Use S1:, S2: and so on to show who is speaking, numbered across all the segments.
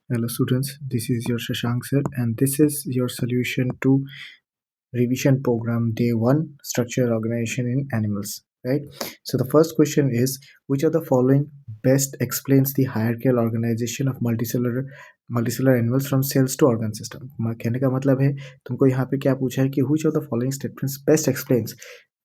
S1: Hello students, this is your Shashank sir and this is your solution to revision program day 1 structure organization in animals, right? So the first question is, which of the following best explains the hierarchical organization of multicellular animals from cells to organ system? कहने का मतलब है तुमको यहाँ पे क्या पूछा है कि which of the following statements best explains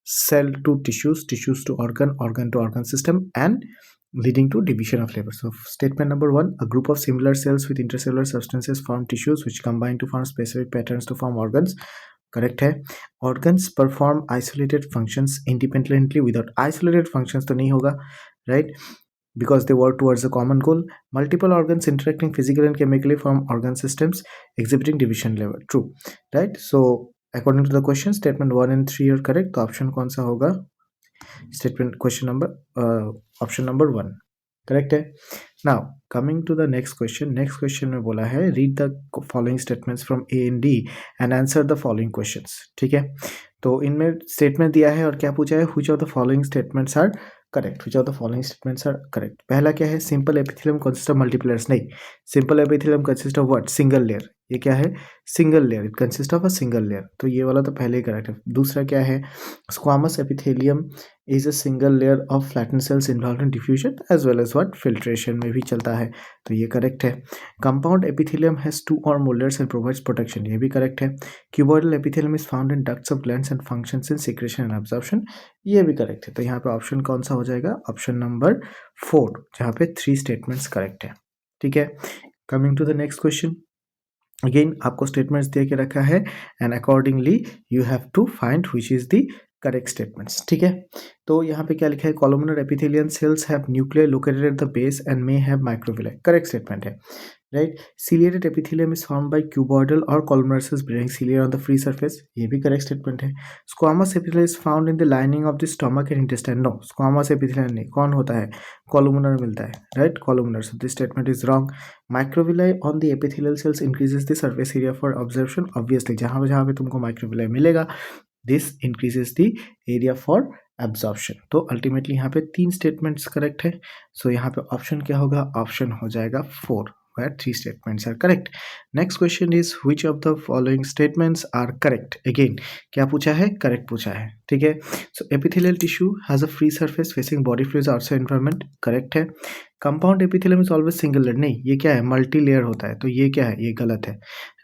S1: cell to tissues, tissues to organ, organ to organ system and leading to division of labor. So statement number 1, a group of similar cells with intercellular substances form tissues which combine to form specific patterns to form organs. Correct है. Organs perform isolated functions independently without isolated functions तो नहीं होगा, right, because they work towards a common goal. Multiple organs interacting physically and chemically form organ systems exhibiting division level. True, right? So according to the question, statement 1 and 3 are correct. तो option कौन सा होगा? Statement question number option number 1 correct है. Now coming to the next question में बोला है read the following statements from A and D and answer the following questions. ठीक है, तो इनमें स्टेटमेंट दिया है और क्या पूछा है, which of the following statements are correct. Which of the following statements are correct. पहला क्या है, simple epithelium consist of multiple layers. नहीं, simple epithelium consist of what, single layer. ये क्या है, single layer. It consist of a single layer. तो ये वाला तो पहले ही करेक्ट है. दूसरा क्या है, squamous epithelium is a single layer of flatten cells involve in diffusion as well as what, filtration में भी चलता है. तो ये करेक्ट है. Compound epithelium has 2 or more layers and provides protection. ये भी करेक्ट है. Cuboidal epithelium is found in ducts of glands and functions in secretion and absorption. ये भी करेक्ट है. तो यहाँ पे ऑप्शन कौन सा हो जाएगा, ऑप्शन नंबर 4, जहाँ पे 3 स्टेटमेंट्स करेक्ट है. ठीक है, coming to the next question. Again आपको स्टेटमेंट्स दे के रखा है and accordingly you have to find which is the correct statements. ठीक है, तो यहाँ पे क्या लिखा है, columnar epithelial cells have nuclear located at the base and may have microvilli. Correct statement है, right. Ciliated epithelium is formed by cuboidal और columnar cells bearing cilia on the free surface. ये भी करेक्ट स्टेटमेंट है. Squamous epithelium is found in the lining of the stomach and intestine. No, squamous epithelium नहीं, कौन होता है, columnar मिलता है, right, columnar. So this statement is wrong. Microvilli on the epithelial cells increases the surface area for observation. Obviously जहाँ पे तुमको microvilli मिलेगा, this increases the area for absorption. तो अल्टीमेटली यहाँ पे 3 स्टेटमेंट्स करेक्ट है. सो यहाँ पे ऑप्शन क्या होगा, ऑप्शन हो जाएगा 4 where 3 statements are correct. Next question is which of the following statements are correct. Again क्या पूछा है, correct पूछा है. ठीक है, so epithelial tissue has a free surface facing body fluids outside environment. correct है. compound epithelium is always single layer. नहीं, ये क्या है, मल्टी लेयर होता है. तो ये क्या है, ये गलत है,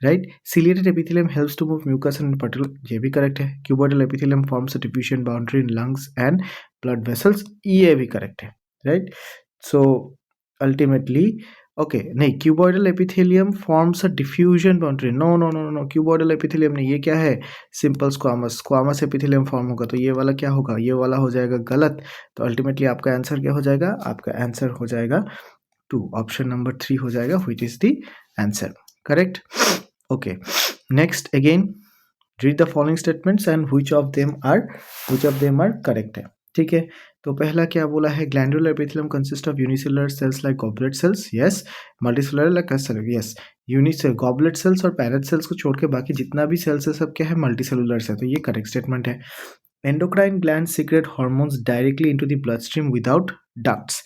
S1: right. ciliated epithelium helps to move mucus and particle. ये भी करेक्ट है. cuboidal epithelium forms a diffusion boundary in lungs and blood vessels. ये भी करेक्ट है, राइट. so ultimately ओके नहीं, cuboidal epithelium forms a diffusion boundary. No no no no, cuboidal epithelium नहीं, ये क्या है, सिंपल स्क्वामस एपिथेलियम फॉर्म होगा. तो ये वाला क्या होगा, ये वाला हो जाएगा गलत. तो अल्टीमेटली आपका आंसर क्या हो जाएगा, आपका आंसर हो जाएगा 2, ऑप्शन नंबर 3 हो जाएगा, which is the answer. Correct. Okay, next again read the following statements and which of them are correct है. ठीक है, तो पहला क्या बोला है, glandular epithelium consist of unicellular cells like goblet cells. Yes. Multicellular like cellular. Yes. Unicellular goblet cells और parietal cells को छोड़ के बाकी जितना भी सेल्स है सब क्या है, मल्टीसेलुलर है. तो ये करेक्ट स्टेटमेंट है. Endocrine gland secret hormones directly into the blood stream without ducts.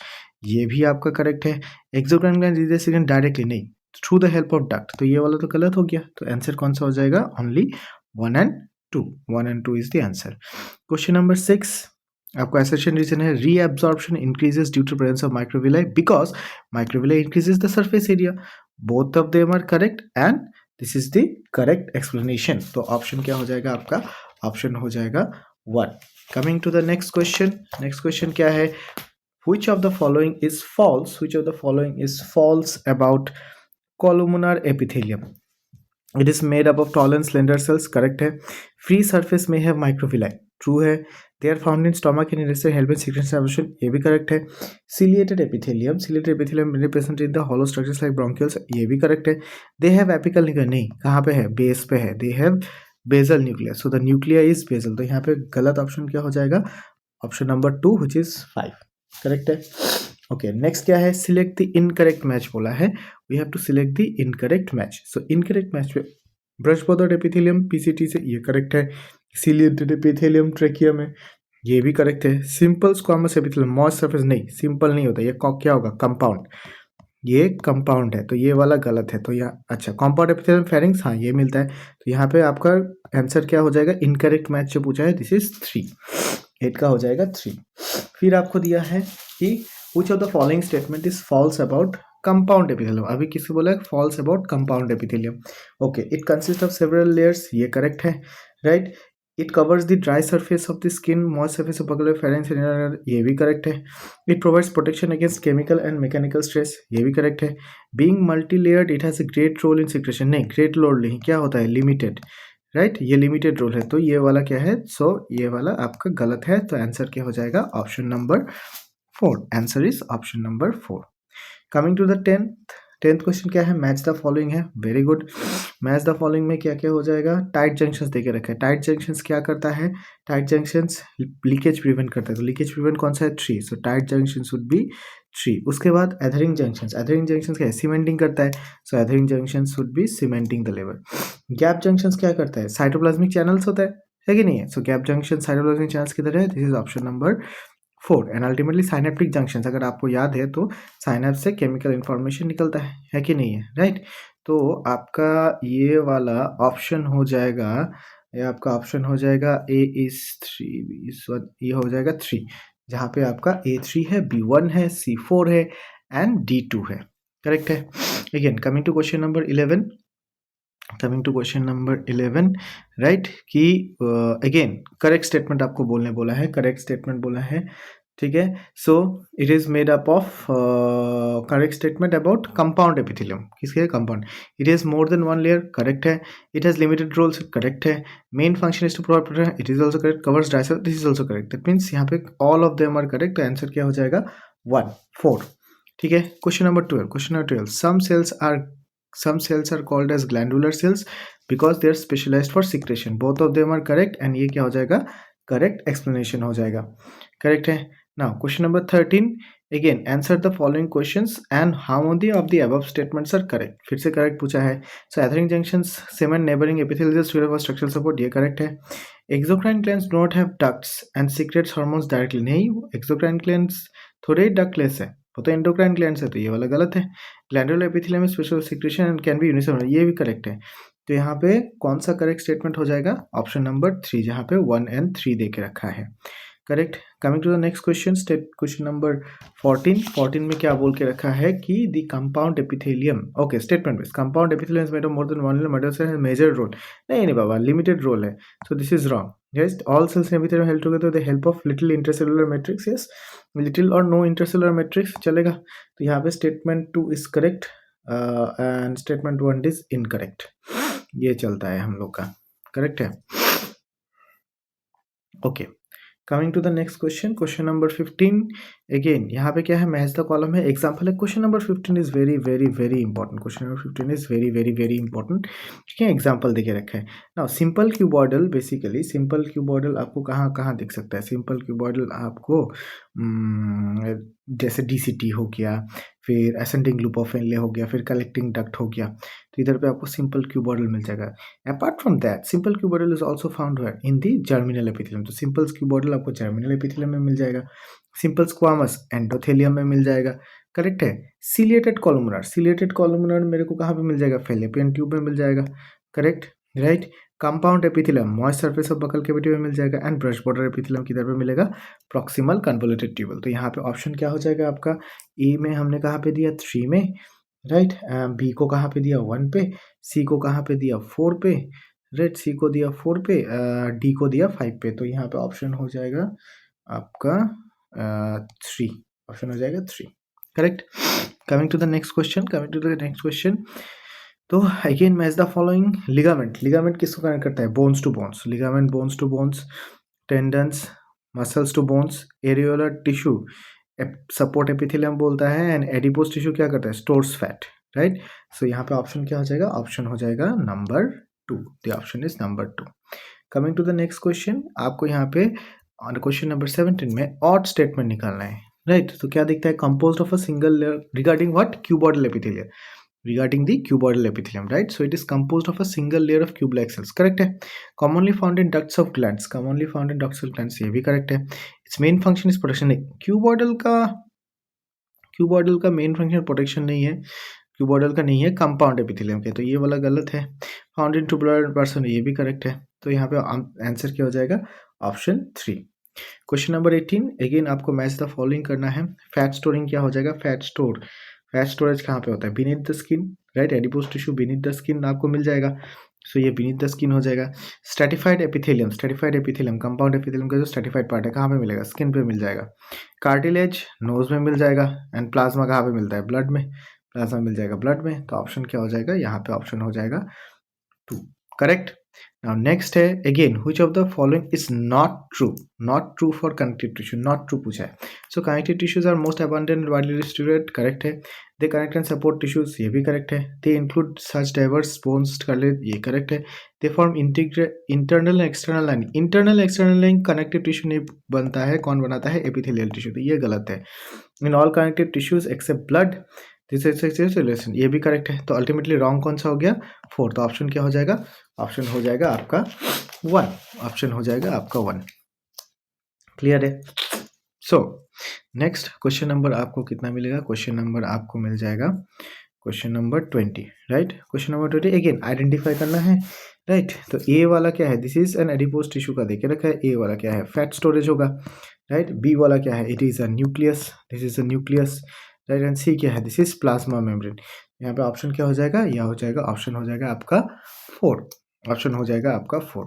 S1: ये भी आपका करेक्ट है. एक्सोक्राइन ग्लैंड सीक्रेट डायरेक्टली नहीं, through the help of duct. तो ये वाला तो गलत हो गया. तो आंसर कौन सा हो जाएगा, only 1 and 2. 1 and 2 is the answer. Question number 6 आपका assertion रीजन है, reabsorption increases due to presence of microvilli because microvilli increases the surface area. Both of them are correct and this is the correct explanation. तो option क्या हो जाएगा आपका, option हो जाएगा 1. Coming to the next question. Next question क्या है, which of the following is false? Which of the following is false about columnar epithelium? It is made up of tall and slender cells. correct है. Free surface may have microvilli. true है. They are found in stomach and intestine, help in secretion and absorption. ये भी correct है. Ciliated epithelium represent in the hollow structures like bronchioles. ये भी correct है. They have apical nucleus. नहीं, कहाँ पे है, बेस पे है. They have basal nucleus. So the nuclei is basal. तो यहाँ पे गलत ऑप्शन क्या हो जाएगा, option number 2 which is 5. Correct है. ओके, नेक्स्ट क्या है, सिलेक्ट द इनकरेक्ट मैच बोला है. We have to select the incorrect match. So incorrect match पे ब्रश बॉर्डर्ड एपिथेलियम पीसीटी से, ये करेक्ट है. सीलिएटेड एपिथेलियम ट्रेकियम है, ये भी करेक्ट है. Simple squamous epithelium moist surface नहीं, सिंपल नहीं होता, ये क्या होगा, कंपाउंड. ये कंपाउंड है, तो ये वाला गलत है। तो यहाँ अच्छा कंपाउंड एपिथेलियम फेरिंग्स, हाँ ये मिलता है। तो यहाँ पे आपका आंसर क्या हो जाएगा, इनकरेक्ट मैच जो पूछा है, दिस इज 3, 8 का हो जाएगा 3। फिर आपको दिया है कि which of the following statement is false about compound epithelium. अभी किसी बोला false about compound epithelium. Okay, it consist of several layers, ये करेक्ट है, right. It covers the dry surface of the skin, moist surface of buccal pharynx, ये भी correct है। It provides protection against chemical and mechanical stress, ये भी correct है। Being multi layered it has a great role in secretion, नहीं great role नहीं, क्या होता है, लिमिटेड, राइट, ये लिमिटेड रोल है। तो ये वाला क्या है, सो ये वाला आपका गलत है। तो आंसर क्या हो जाएगा, option number 4, answer is option number 4। Coming to the tenth question क्या है, मैच द फॉलोइंग है, very good. Match the following में क्या क्या हो जाएगा, टाइट जंक्शंस देके रखा है। टाइट जंक्शंस क्या करता है, टाइट जंक्शंस लीकेज प्रिवेंट करता है। तो लीकेज प्रिवेंट कौन सा है, 3, सो टाइट जंक्शंस वुड बी 3। उसके बाद एथरिंग जंक्शंस, एथरिंग जंक्शंस क्या है, सीमेंटिंग करता है, so adhering junctions would be cementing the level. Gap junctions क्या करता है, साइटोप्लाज्मिक चैनल्स होता है कि नहीं है, सो गैप जंक्शन साइटोप्लाज्मिक चैनल्स किधर है, this is option number 4। And ultimately synaptic junctions, अगर आपको याद है तो साइनेप्स से केमिकल इंफॉर्मेशन निकलता है कि नहीं है, राइट। तो आपका ये वाला ऑप्शन हो जाएगा, ये आपका ऑप्शन हो जाएगा ए इज 3, बी इज 1, ये हो जाएगा 3, जहाँ पे आपका A3 है, B1 है, C4 है एंड D2 है, करेक्ट है। Again coming to question number 11, coming to question number 11, right, कि अगेन करेक्ट स्टेटमेंट आपको बोलने बोला है, करेक्ट स्टेटमेंट बोला है, ठीक है। So it is made up of correct statement about compound epithelium, किसके, compound. It is more than one layer, correct है। It has limited roles, correct है। Main function is to provide protection, it is also correct. Covers dry cell, this is also correct. That means यहाँ पे all of them are correct. तो answer क्या हो जाएगा, 1, 4, ठीक है। Question number 12, question number 12, some cells are called as glandular cells because they are specialized for secretion, both of them are correct and ये क्या हो जाएगा, correct explanation हो जाएगा, correct है। now question number 13, again answer the following questions and how many of the above statements are correct, फिर से correct पूछा है। so etheric junctions cement neighboring epithelial cells for structural support, ये correct है। exocrine glands do not have ducts and secretes hormones directly, नहीं, exocrine glands थोड़े ductless है, वो तो एंडोक्राइन ग्लैंड्स है, तो ये वाला गलत है। ग्लैंडुलर एपिथेलियम में special secretion and can B unicellular, ये भी करेक्ट है। तो यहाँ पे कौन सा करेक्ट स्टेटमेंट हो जाएगा, ऑप्शन नंबर 3, जहाँ पे 1 and 3 दे के रखा है, correct. Coming to the next question, question number 14 में क्या बोल के रखा है कि the compound epithelium, okay statement base, compound epithelium is made of more than one layer, major role, नहीं बाबा, लिमिटेड रोल है, so this is wrong. Yes, all cells in epithelium held together with the help of little intercellular matrix. Yes, little or no intercellular matrix चलेगा। तो यहाँ पे statement 2 is correct and statement 1 is incorrect, ये चलता है हम लोग का, करेक्ट है। Okay, coming to the next question, question number 15, अगेन यहाँ पे क्या है, मैच द कॉलम है, एग्जाम्पल है। Question number 15 is very very very important, question number 15 is very very very important, ठीक है। एग्जाम्पल देके रखा है। Now simple cuboidal, basically simple cuboidal आपको कहाँ कहाँ दिख सकता है, सिंपल क्यूबॉइडल आपको जैसे DCT हो गया, फिर असेंडिंग लूप ऑफ एनले हो गया, फिर कलेक्टिंग डक्ट हो गया, तो इधर पे आपको सिंपल क्यूबॉइडल मिल जाएगा। Apart from that simple cuboidal is also found in the germinal epithelium, तो सिंपल क्यूबॉइडल आपको जर्मिनल एपिथेलियम में मिल जाएगा। सिंपल स्क्वामस एंडोथेलियम में मिल जाएगा, करेक्ट है। सिलिएटेड कॉलमुनर मेरे को कहाँ पे मिल जाएगा, फेलोपियन ट्यूब में मिल जाएगा, correct, right. Compound epithelium moist surface of buccal cavity में मिल जाएगा एंड ब्रश बॉर्डर एपिथेलियम किधर पे मिलेगा, प्रॉक्सिमल कन्वोल्यूटेड ट्यूबल। तो यहाँ पे ऑप्शन क्या हो जाएगा आपका, ए में हमने कहाँ पे दिया, 3 में, राइट। बी को कहाँ पे दिया, 1 पे, सी को कहाँ पे दिया, 4 पे, राइट, सी को दिया 4 पे, डी को दिया 5 पे। तो यहाँ पे ऑप्शन हो जाएगा आपका 3, ऑप्शन हो जाएगा 3, correct. Coming to the next question, तो again match the following. Ligament किसको कनेक्ट करता है, bones to bones, ligament bones to bones, tendons muscles to bones, areolar tissue support epithelium बोलता है एंड एडिपोज टिश्यू क्या करता है, स्टोर्स फैट, राइट। सो यहाँ पे ऑप्शन क्या हो जाएगा, ऑप्शन हो जाएगा number 2, the option is number 2। Coming to the next question, आपको यहाँ पे क्वेश्चन नंबर 17 में ऑड स्टेटमेंट निकालना है, राइट। तो क्या दिखता है, composed of a single layer regarding what, cuboidal epithelium, regarding the cuboidal epithelium, right. So it is composed of a single layer of cube-like cells, correct है। commonly found in ducts of glands, ये भी correct है। its main function is protection, cuboidal का cuboidal का main function protection नहीं है, cuboidal का नहीं है, कंपाउंड एपिथेलियम के, तो ये वाला गलत है। फाउंड इन ट्यूबुलर पर्सन, ये भी करेक्ट है। तो यहाँ पे आंसर क्या हो जाएगा, ऑप्शन 3। क्वेश्चन नंबर 18, अगेन आपको मैच द फॉलोइंग करना है। फैट स्टोरिंग क्या हो जाएगा, फैट स्टोरेज कहाँ पे होता है, beneath the skin, right, adipose tissue beneath the skin आपको मिल जाएगा, सो ये बीनीथ द स्किन हो जाएगा। स्ट्रेटिफाइड एपिथेलियम कंपाउंड एपिथेलियम का जो स्ट्रेटिफाइड पार्ट है कहाँ पे मिलेगा, स्किन पे मिल जाएगा। कार्टिलेज नोज में मिल जाएगा, एंड प्लाज्मा कहाँ पे मिलता है, ब्लड में, प्लाज्मा मिल जाएगा ब्लड में, तो ऑप्शन क्या हो जाएगा, यहाँ पे ऑप्शन हो जाएगा 2, करेक्ट। नाउ नेक्स्ट है, again which of the following is not true for connective tissue, not true पूछा है। So connective tissues are most abundant widely distributed, correct है। They connect and support tissues, ये भी correct है। They include such diverse bones, ये correct है। They form internal external line, internal external line connective tissue नहीं बनता है, कौन बनाता है, एपिथेलियल टिश्यू, तो ये गलत है। In all connective tissues except blood this is relation, ये भी करेक्ट है। तो अल्टीमेटली रॉन्ग कौन सा हो गया, 4, तो ऑप्शन क्या हो जाएगा, ऑप्शन हो जाएगा आपका 1, ऑप्शन हो जाएगा आपका 1, क्लियर है। सो नेक्स्ट क्वेश्चन नंबर आपको कितना मिलेगा, क्वेश्चन नंबर आपको मिल जाएगा question number 20, right. Question number 20 again identify करना है, राइट। तो ए वाला क्या है, this is an adipose tissue का देखे रखा है, ए वाला क्या है, फैट स्टोरेज होगा, राइट। बी वाला क्या है, it is a nucleus, this is a nucleus, right. And C क्या है, दिस इज प्लाज्मा मेम्ब्रेन। यहाँ पे ऑप्शन क्या हो जाएगा, यह हो जाएगा ऑप्शन हो जाएगा आपका 4, ऑप्शन हो जाएगा आपका 4।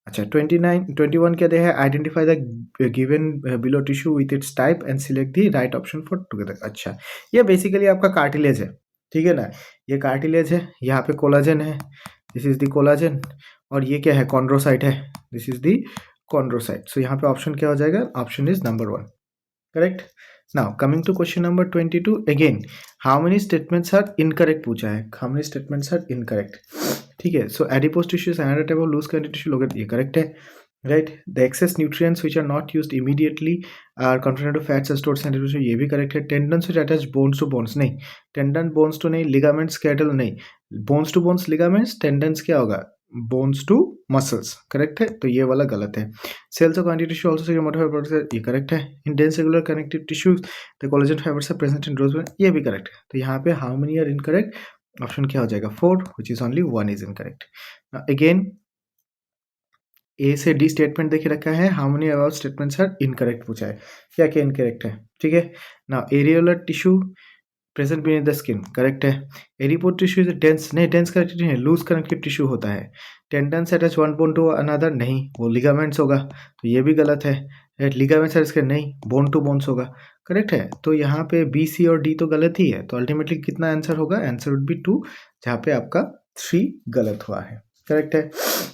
S1: अच्छा 21 क्या दिया है, identify the given below tissue with its type and select the right option for together. अच्छा ये बेसिकली आपका कार्टिलेज है, ठीक है ना, ये कार्टिलेज है, यहाँ पे कोलाजन है, दिस इज द कोलाजन, और ये क्या है, कॉन्ड्रोसाइट है, this is the chondrocyte. So यहाँ पे ऑप्शन क्या हो जाएगा, option is number 1, correct. Now coming to question number 22, again how many statements are incorrect पूछा है, how many statements are incorrect, ठीक है। So adipose tissue is another type of loose connective tissue, लोग ये correct है, right. The excess nutrients which are not used immediately are converted to fats and stored in tissue, ये भी correct है। Tendons which attach bones to bones, नहीं, tendon bones to नहीं, ligaments कैटल नहीं, bones to bones ligaments, tendons क्या होगा, bones to muscles, correct है, तो ये वाला गलत है। Cells of connective tissue also say modified products, ये करेक्ट है। In dense regular connective tissues the collagen fibres are present in rows, ये भी करेक्ट है। तो यहाँ पे how many are incorrect, option क्या हो जाएगा 4, which is only 1 is incorrect. Again A से डी स्टेटमेंट देखे रखा है, how many about statements are incorrect पूछा है, क्या क्या इनकरेक्ट है, ठीक है ना। Areolar tissue present beneath the skin, correct है। एडिपोज टिश्यू इज डेंस, नहीं, डेंस कनेक्टिव नहीं है, लूज कनेक्टिव टिश्यू होता है। Tendons attach one bone to another, नहीं, वो लिगामेंट्स होगा, तो ये भी गलत है, राइट। लिगामेंट्स आर इसके, नहीं, बोन टू बोन्स होगा, करेक्ट है। तो यहाँ पे बी सी और डी तो गलत ही है, तो अल्टीमेटली कितना आंसर होगा, आंसर वुड बी 2, जहाँ पे आपका 3 गलत हुआ है, करेक्ट है।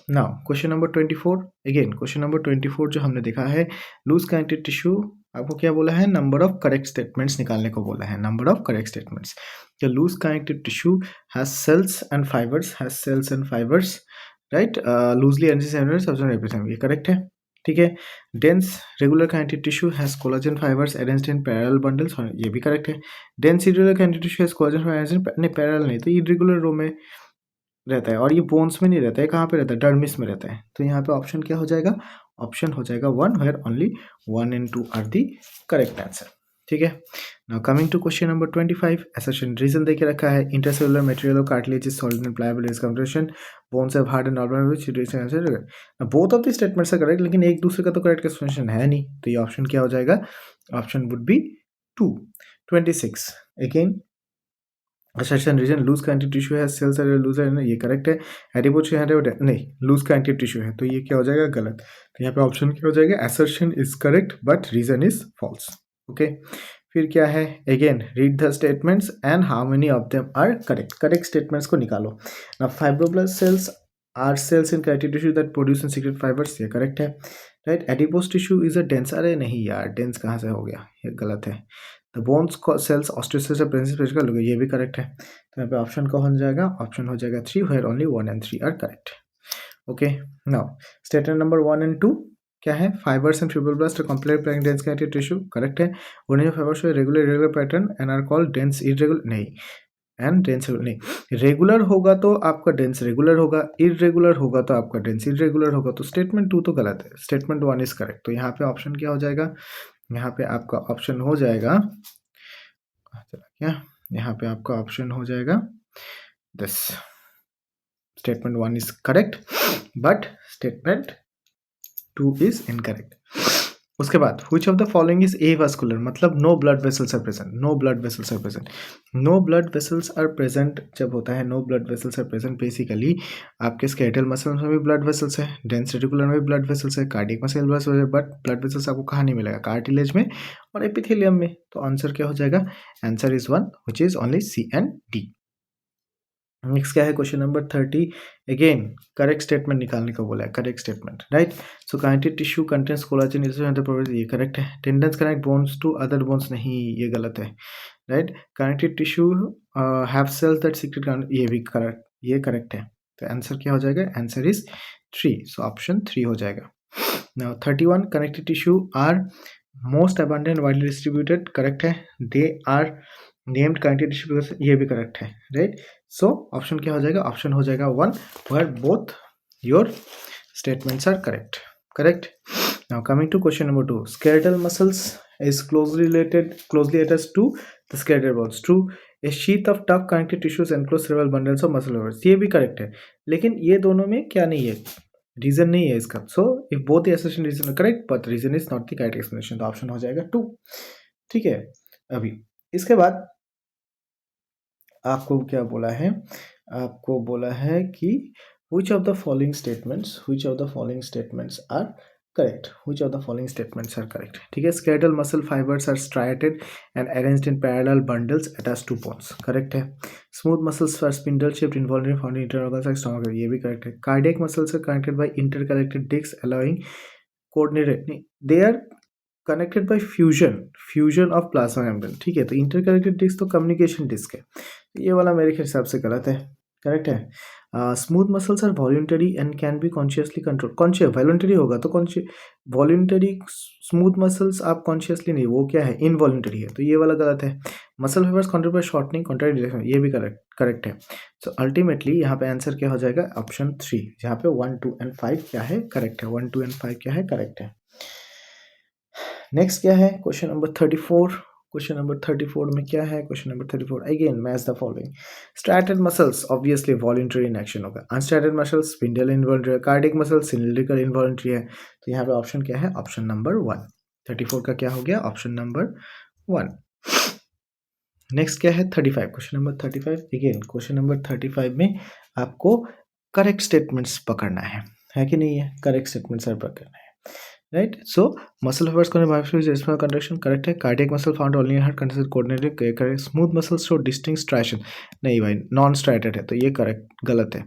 S1: Now question number 24, again question number 24 जो हमने देखा है, लूज कनेक्टिव टिश्यू आपको क्या बोला है, नंबर ऑफ करेक्ट स्टेटमेंट्स निकालने को बोला है, number of correct statements. The loose connective tissue has cells and fibres, right, loosely एनसीज, ये करेक्ट है, ठीक है। Dense regular connective tissue has collagen fibres arranged in parallel bundles, ये भी करेक्ट है। Dense irregular connective tissue has collagen fibres नहीं, parallel नहीं, तो इरेगुलर रो में रहता है, और ये बोन्स में नहीं रहता है, कहाँ पे रहता है, डर्मिस में रहता है। तो यहाँ पे ऑप्शन क्या हो जाएगा, ऑप्शन हो जाएगा 1, where only 1 and 2 are the correct answer, ठीक है। Now coming to question number 25, assertion reason देके रखा है, intercellular material of cartilage is solid and pliable is compression, bones have hard and normal which reason answer, both of the statements are correct, लेकिन एक दूसरे का तो correct explanation है नहीं, तो ये ऑप्शन क्या हो जाएगा, ऑप्शन वुड बी 2। 26 अगेन assertion reason loose connective tissue है, सेल्स आर लूज है, ये करेक्ट है। एडिपोज है, नहीं, लूज कनेक्टिव टिश्यू है, तो ये क्या हो जाएगा, गलत। तो यहाँ पे ऑप्शन क्या हो जाएगा, assertion is correct but reason is false, okay. फिर क्या है, again read the statements and how many of them are correct, correct statements को निकालो ना। Fibroblast cells are cells in connective tissue that produce and secrete fibres, ये correct है, right. Adipose tissue is a dense, अरे नहीं यार, dense कहाँ से हो गया, ये गलत है। द बोन्स सेल्स ऑस्टियोसिस प्रिंसिपल, ये भी करेक्ट है। तो यहाँ पे ऑप्शन कौन हो जाएगा, ऑप्शन हो जाएगा 3, where only 1 and 3 are correct, okay. Now statement number 1 and 2 क्या है, fibres and fibroblast complete plying dense connective tissue, correct है। उन्हें fibres regular pattern and are called dense irregular, नहीं, एंड डेंस नहीं, रेगुलर होगा तो आपका डेंस रेगुलर होगा, इरेगुलर होगा तो आपका डेंस इरेगुलर होगा, तो स्टेटमेंट 2 तो गलत है, स्टेटमेंट 1 इज करेक्ट। तो यहाँ पे ऑप्शन क्या हो जाएगा, यहाँ पे आपका ऑप्शन हो जाएगा चला क्या, यहाँ पे आपका ऑप्शन हो जाएगा this, statement 1 is correct but statement 2 is incorrect. उसके बाद which of the following is avascular, मतलब no blood vessels are present, no blood vessels are present, no blood vessels are present जब होता है no blood vessels are present, basically आपके skeletal muscles में भी blood vessels है, dense reticular में भी ब्लड वेसल्स है, कार्डियक मसल वेसल्स है, बट ब्लड वेसल्स आपको कहाँ नहीं मिलेगा, कार्टिलेज में और एपिथेलियम में। तो आंसर क्या हो जाएगा, answer is 1 which is only C and D। Next क्या है, question number 30, again correct statement निकालने को बोला है, correct statement, right. So connective tissue contains collagen, ये करेक्ट है। Tendons connect bones to other bones, नहीं ये गलत है, right. Connective tissue have cells that secrete, ये भी करेक्ट, ये करेक्ट है। तो आंसर क्या हो जाएगा, आंसर इज 3, सो ऑप्शन 3 हो जाएगा। Now 31, connective tissue are most abundant widely distributed, correct है। They are named connective tissue, ये भी करेक्ट है, राइट। सो ऑप्शन क्या हो जाएगा, ऑप्शन हो जाएगा 1 where both your statements are correct, correct। Now coming to question number 2, skeletal muscles is closely attached to the skeletal bones, true। a sheath of tough connective tissues enclose several bundles of muscle fibers, ये भी correct है, लेकिन ये दोनों में क्या नहीं है, रीजन नहीं है इसका। So if both the assertion reason are correct but reason is not the correct explanation, तो ऑप्शन हो जाएगा 2, ठीक है। अभी इसके बाद आपको क्या बोला है, आपको बोला है कि which of the following statements are correct, which of the following statements are correct, ठीक है। skeletal muscle fibers are striated and arranged in parallel bundles attached to bones, correct है। smooth muscles are spindle shaped involuntary found in internal organs like stomach, ये भी correct है। cardiac muscles are connected by interconnected discs allowing coordinated, they are connected by fusion of plasma membrane, ठीक है। तो interconnected disc तो communication disc है, ये वाला मेरे हिसाब से गलत है, करेक्ट है। Smooth muscles are voluntary and can be consciously control, conscious voluntary होगा तो वॉल्यूंटरी, स्मूथ मसल्स आप कॉन्शियसली नहीं, वो क्या है, इनवॉल्यूंटरी है, तो ये वाला गलत है। Muscle fibres control by shortening contract direction, ये भी करेक्ट है। सो अल्टीमेटली यहाँ पे आंसर क्या हो जाएगा, ऑप्शन 3, जहाँ पे 1, 2 एंड 5 क्या है, करेक्ट है, 1, 2 एंड 5 क्या है, करेक्ट है। नेक्स्ट क्या है, क्वेश्चन नंबर 34, क्वेश्चन नंबर 34 में क्या है, question number 34 again match the following, striated muscles obviously voluntary in action होगा, unstriated muscles spindle involuntary, cardiac muscles cylindrical involuntary है, तो यहाँ पे ऑप्शन क्या है, ऑप्शन नंबर 1, 34 का क्या हो गया, ऑप्शन नंबर 1। नेक्स्ट क्या है 35, question number 35 again, question number 35 में आपको करेक्ट स्टेटमेंट्स पकड़ना है कि नहीं है, करेक्ट स्टेटमेंट्स पकड़ना है, राइट। सो मसल फाइबर्स कंट्रैक्शन, करेक्ट है। Cardiac muscle found only in heart condition coordinated, correct. Smooth muscles show distinct striation, नहीं भाई नॉन स्ट्राइटेड है, तो ये करेक्ट गलत है।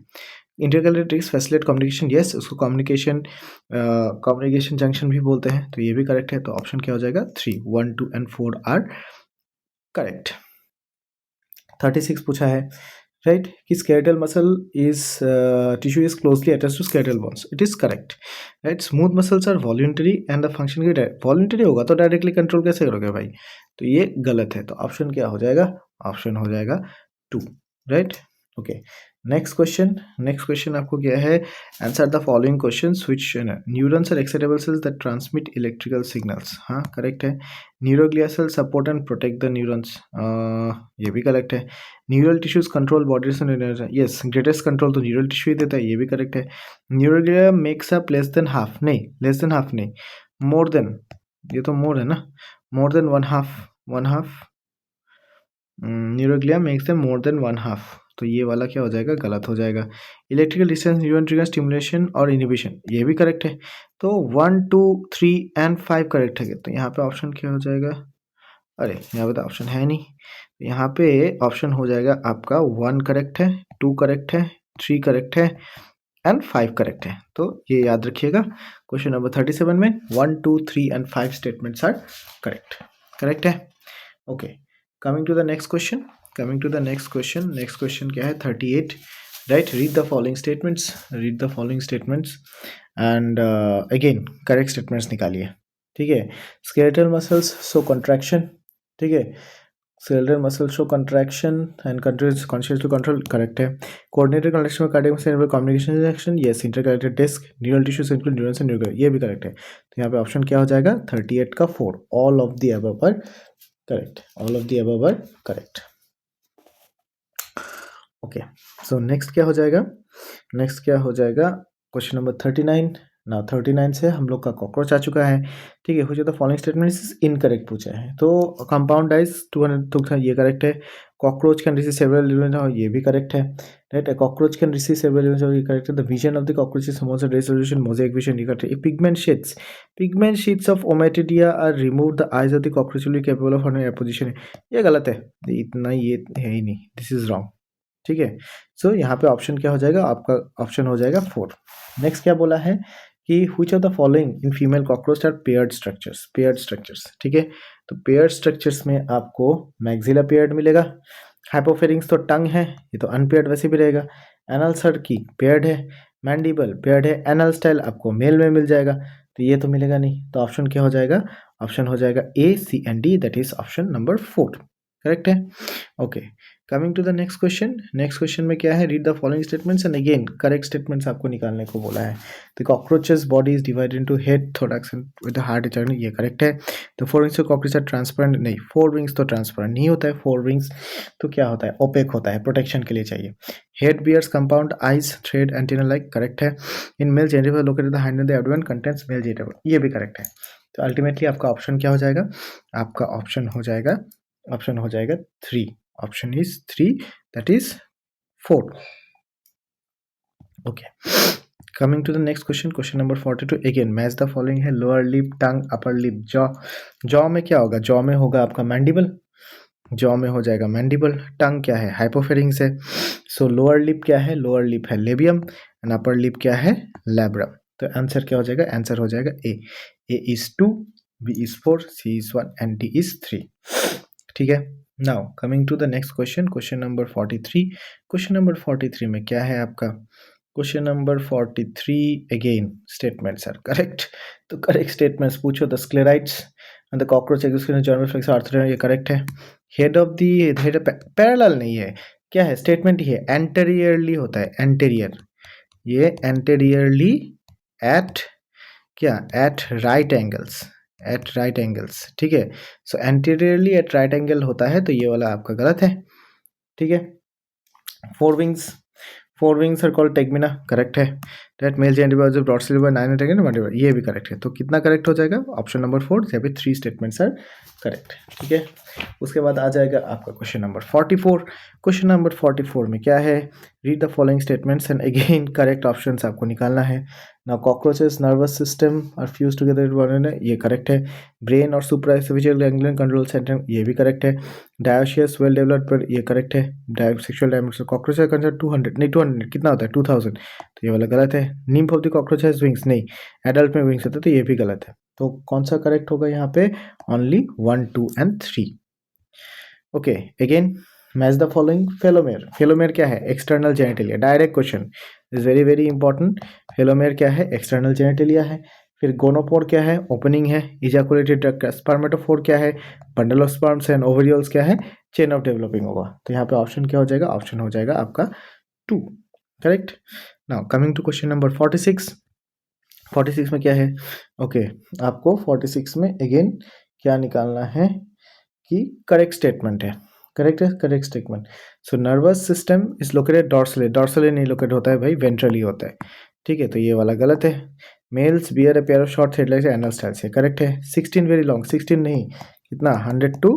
S1: Intercalated disc facilitate communication, yes, उसको कम्युनिकेशन जंक्शन भी बोलते हैं, तो ये भी करेक्ट है। तो ऑप्शन क्या हो जाएगा 3, 1, 2 एंड 4 आर करेक्ट। 36 पूछा है, राइट, कि skeletal muscle is tissue is closely attached to skeletal bones, it is correct, right। smooth muscles are voluntary and the function के voluntary होगा तो डायरेक्टली कंट्रोल कैसे करोगे भाई, तो ये गलत है। तो ऑप्शन क्या हो जाएगा, ऑप्शन हो जाएगा 2, राइट, ओके। नेक्स्ट क्वेश्चन आपको क्या है, answer the following questions which neurons are excitable cells that transmit electrical signals, हाँ करेक्ट है। Neuroglia cells support and protect the neurons, ये भी करेक्ट है। Neural tissues control body, yes, greatest control तो neural tissue ही देता है, ये भी करेक्ट है। Neuroglia makes up less than half, नहीं लेस देन हाफ नहीं, मोर देन, ये तो मोर है ना, more than one half, neuroglia makes them more than one half, तो ये वाला क्या हो जाएगा, गलत हो जाएगा। Electrical distance neuron trigger stimulation और इनिबिशन, ये भी करेक्ट है। तो 1, 2, 3 एंड 5 करेक्ट है, तो यहाँ पे ऑप्शन क्या हो जाएगा, अरे यहाँ पे तो ऑप्शन है नहीं, यहाँ पे ऑप्शन हो जाएगा आपका 1 करेक्ट है, 2 करेक्ट है, 3 करेक्ट है एंड 5 करेक्ट है। तो ये याद रखिएगा, क्वेश्चन नंबर 37 में 1, 2, 3 एंड 5 स्टेटमेंट्स आर करेक्ट है, okay. Coming to the next question, next question क्या है 38, right. Read the following statements and again correct statements निकालिए, ठीक है। स्केलेटल मसल्स शो कंट्रैक्शन, ठीक है, skeletal muscles show contraction and conscious to control, correct है। coordinated connection में cardiac muscle communication action, yes। interconnected disc, neural tissues include neurons and neural, ये भी correct है। तो यहाँ पे ऑप्शन क्या हो जाएगा 38 का 4, all of the above पर correct, all of the above are correct. Okay, so next क्या हो जाएगा, नेक्स्ट क्या हो जाएगा, क्वेश्चन नंबर 39। ना 39 से हम लोग का कॉकरोच आ चुका है, ठीक है। हो the following statement is incorrect पूछा है, तो कंपाउंड डाइज 200 तो ये करेक्ट है। Cockroach can receive several elements, ये भी करेक्ट है, right. Cockroach can receive several elements, ये करेक्ट है। The vision of the cockroach is समोसा रेजोल्यूशन मोजाइक विजन, ये करेक्ट है। Pigment sheets of ommatidia are remove the eyes of the cockroach will be capable of हर्निंग apposition, ये गलत है, इतना ये है ही नहीं, दिस इज रॉन्ग, ठीक है। सो यहाँ पे ऑप्शन क्या हो जाएगा, आपका ऑप्शन हो जाएगा 4। नेक्स्ट क्या बोला है कि which of the following in female cockroach are paired structures, ठीक है। तो पेयर्ड स्ट्रक्चर्स में आपको मैक्सिला पेयर्ड मिलेगा, हाइपोफेरिंग्स तो टंग है, ये तो अनपेयर्ड वैसे भी रहेगा। एनल सर्की पेयर्ड है, मैंडिबल पेयर्ड है, एनल स्टाइल आपको मेल में मिल जाएगा, तो ये तो मिलेगा नहीं, तो ऑप्शन क्या हो जाएगा, ऑप्शन हो जाएगा A, C and D, that is option number 4, correct है। Okay, coming to the next question. Next question में क्या है, read the following statements and again correct statements आपको निकालने को बोला है। The cockroach's body is divided into head, thorax and with heart attack, ये करेक्ट है। The 4 wings of cockroach are transparent, नहीं 4 विंग्स तो ट्रांसपेरेंट नहीं होता है, 4 विंग्स तो क्या होता है, ओपेक होता है, प्रोटेक्शन के लिए चाहिए। Head bears compound eyes thread antenna like, correct है। In male genital located the hind of the abdomen contents male genital, ये भी करेक्ट है। तो अल्टीमेटली आपका ऑप्शन क्या हो जाएगा, आपका ऑप्शन हो जाएगा 3, option is 3, that is 4. Okay, coming to the next question, question number 42 again match the following है, lower lip, tongue, upper lip, jaw में क्या होगा, jaw में होगा आपका मैंडिबल, जॉ में हो जाएगा मैंडिबल। टंग क्या है, हाइपोफेरिंग्स है। सो लोअर लिप क्या है, लोअर लिप है लेबियम, एंड अपर लिप क्या है, लैब्रम। तो आंसर क्या हो जाएगा, आंसर हो जाएगा A is 2, B is 4, C is 1 and D is 3, ठीक है। Now coming to the next question, question number 43। Question number 43 में क्या है आपका, question number 43 again statements are correct, तो करेक्ट स्टेटमेंट्स पूछो। The sclerites and the cockroach excretion जर्मल फ्लेक्स आर्थ्रोडेंड्रन, ये करेक्ट है। Head of the head parallel नहीं है, क्या है, स्टेटमेंट ही है, एंटेरियरली होता है, एंटेरियर, ये एंटेरियरली एट क्या, at right angles, at right angles, ठीक है। So anteriorly at right angle होता है, तो ये वाला आपका गलत है, ठीक है। 4 विंग्स आर कॉल्ड टेगमिना, करेक्ट है। दैट मेल जेनिटल जो ब्रॉड सिल्वर 9 टेगन वटेवर, ये भी करेक्ट है। तो कितना करेक्ट हो जाएगा, ऑप्शन नंबर 4, यहाँ पे 3 स्टेटमेंट्स आर करेक्ट, ठीक है। उसके बाद आ जाएगा आपका क्वेश्चन नंबर 44। क्वेश्चन नंबर 44 में क्या है, read the following statements and again correct options आपको निकालना है। ना cockroaches nervous system are fuse together, ये करेक्ट है। ब्रेन और सुप्राएपिकल गैंग्लियन कंट्रोल सेंटर, ये भी करेक्ट है। डायोशियस वेल डेवलप्ड पर, ये करेक्ट है। सेक्सुअल डायमेंशन कॉकरोच का 200 नहीं 200 कितना होता है 2000, तो ये वाला गलत है। Nymph of the cockroach has wings, नहीं एडल्ट में विंग्स होते, तो ये भी गलत है। तो कौन सा करेक्ट होगा यहाँ पे, only 1, 2 and 3। Okay, again match the following. Phallomere क्या है, external genitalia, direct question is very very important. Phallomere क्या है, एक्सटर्नल जेनिटेलिया है। फिर गोनोपोर क्या है, ओपनिंग है। इजैकुलेटेड स्पर्मेटोफोर क्या है, बंडल ऑफ स्पर्म्स एंड ओवरियल्स क्या है, चेन ऑफ डेवलपिंग होगा। तो यहाँ पे ऑप्शन क्या हो जाएगा, ऑप्शन हो जाएगा आपका 2, correct. Now coming to question number 46। 46 में क्या है, ओके आपको 46 में अगेन क्या निकालना है कि करेक्ट स्टेटमेंट है, correct statement. So nervous system is located dorsally नहीं लोकेट होता है भाई, वेंट्रली होता है, ठीक है। तो ये वाला गलत है। Males bear a pair of short head like anal style से, करेक्ट है। 16 वेरी लॉन्ग, 16 नहीं कितना 100 to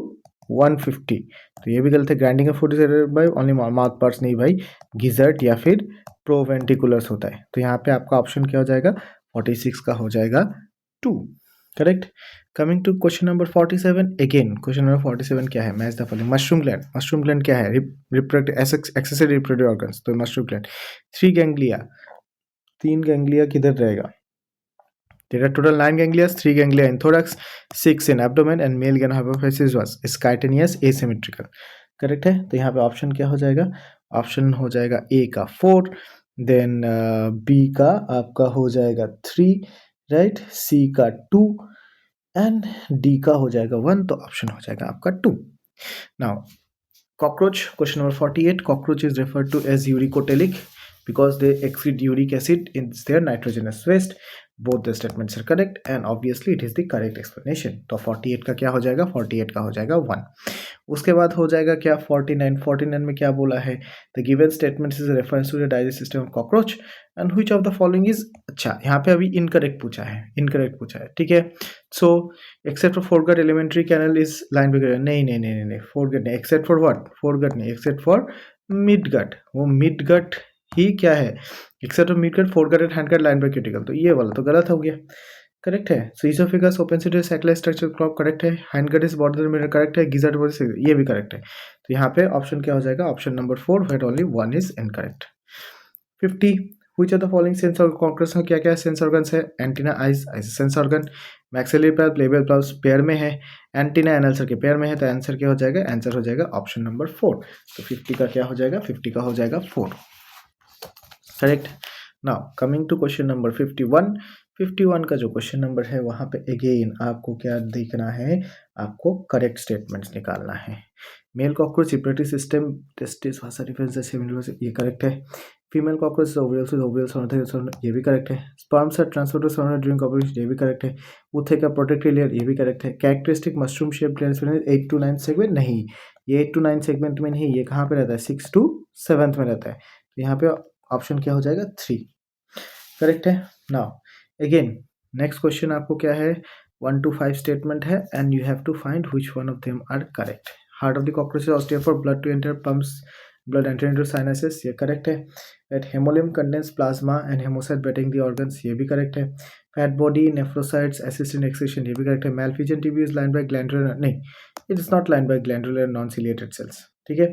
S1: 150, तो ये भी गलत है। Grinding of food is by only mouth parts, नहीं भाई, गिजर्ट या फिर प्रोवेंटिकुलर्स होता है। तो यहाँ पे आपका ऑप्शन क्या हो जाएगा, 46 का हो जाएगा 2, correct. Coming to question number 47 again, question number 47 क्या है, match the following. Mushroom gland क्या है, एक्सेसरी रिप्रोडक्टिव ऑर्गन्स, तो मशरूम ग्लैंड। 3 गैंग्लिया, 3 गैंग्लिया किधर रहेगा, there are total 9 ganglia, 3 ganglia in thorax, 6 in abdomen and male gland hypophysis was scatenous asymmetrical, correct है। तो यहाँ पे ऑप्शन क्या हो जाएगा, ऑप्शन हो जाएगा ए का 4, देन बी का आपका हो जाएगा 3, राइट, सी का 2 एंड डी का हो जाएगा 1, तो ऑप्शन हो जाएगा आपका 2। Now cockroach, question number 48, cockroach is referred to as uricotelic because they excrete uric acid in their nitrogenous waste. Both the statements are correct and obviously it is the correct explanation. तो 48 का क्या हो जाएगा, 48 का हो जाएगा 1। उसके बाद हो जाएगा क्या 49। 49 में क्या बोला है, the given statement is reference to the digest system of cockroach and which of the following is, अच्छा यहाँ पे अभी इनकरेक्ट पूछा है, इनकरेक्ट पूछा है, ठीक है। So except for foregut alimentary canal is line bigger, नहीं नहीं नहीं नहीं, फोरगट नहीं, एक्सेप्ट फॉर व्हाट, फोरगट नहीं, एक्सेप्ट फॉर मिडगट, वो मिडगट ही क्या है, except midgut foregut and hindgut line by cuticle, तो ये वाला तो गलत हो गया, करेक्ट है। So oesophagus open city saclike structure crop correct है, hindgut is border mirror correct है, गिजार्ड बॉडी ये भी करेक्ट है। तो यहाँ पे ऑप्शन क्या हो जाएगा, option number 4 where only 1 is incorrect. 50 which of the following sense और कॉकरोच में क्या क्या सेंस ऑर्गन्स है, antenna eyes eyes sense organ, maxillary palp labial palp pair में है, antenna anal cerci pair में है, तो आंसर क्या हो जाएगा, आंसर हो जाएगा ऑप्शन नंबर 4। तो 50 का क्या हो जाएगा, 50 का हो जाएगा 4, correct. Now coming to question number 51। 51 का जो क्वेश्चन नंबर है वहाँ पे अगेन आपको क्या देखना है, आपको करेक्ट स्टेटमेंट्स निकालना है। Male cockroach reproductive system testis vasa deferens ये करेक्ट है। फीमेल कॉकरोच ओवरियल्स ये भी करेक्ट है। स्पर्म्स आर ट्रांसफर्ड टू सोना ड्यूरिंग कॉपरेशन, ये भी करेक्ट है। ऊथे का प्रोटेक्टिव लेयर, ये भी करेक्ट है। Characteristic mushroom shape 8 to 9 segment, नहीं ये 8 to 9 सेगमेंट में नहीं, ये कहाँ पे रहता है, 6 to 7 में रहता है। तो यहाँ पे ऑप्शन क्या हो जाएगा, 3, करेक्ट है। नाउ अगेन नेक्स्ट क्वेश्चन आपको क्या है, 1 to 5 स्टेटमेंट है and you have to find which one of them are correct. Heart of the cockroach ostia for blood to enter pumps blood enter into sinuses, ये correct है। Right, haemolymph condense plasma and haemocyte bathing the organs, ये भी correct है। Fat body nephrocytes assist in excretion, ये भी correct है। Malpighian TB is line by glandular, नहीं it is not line by glandular non ciliated cells, ठीक है।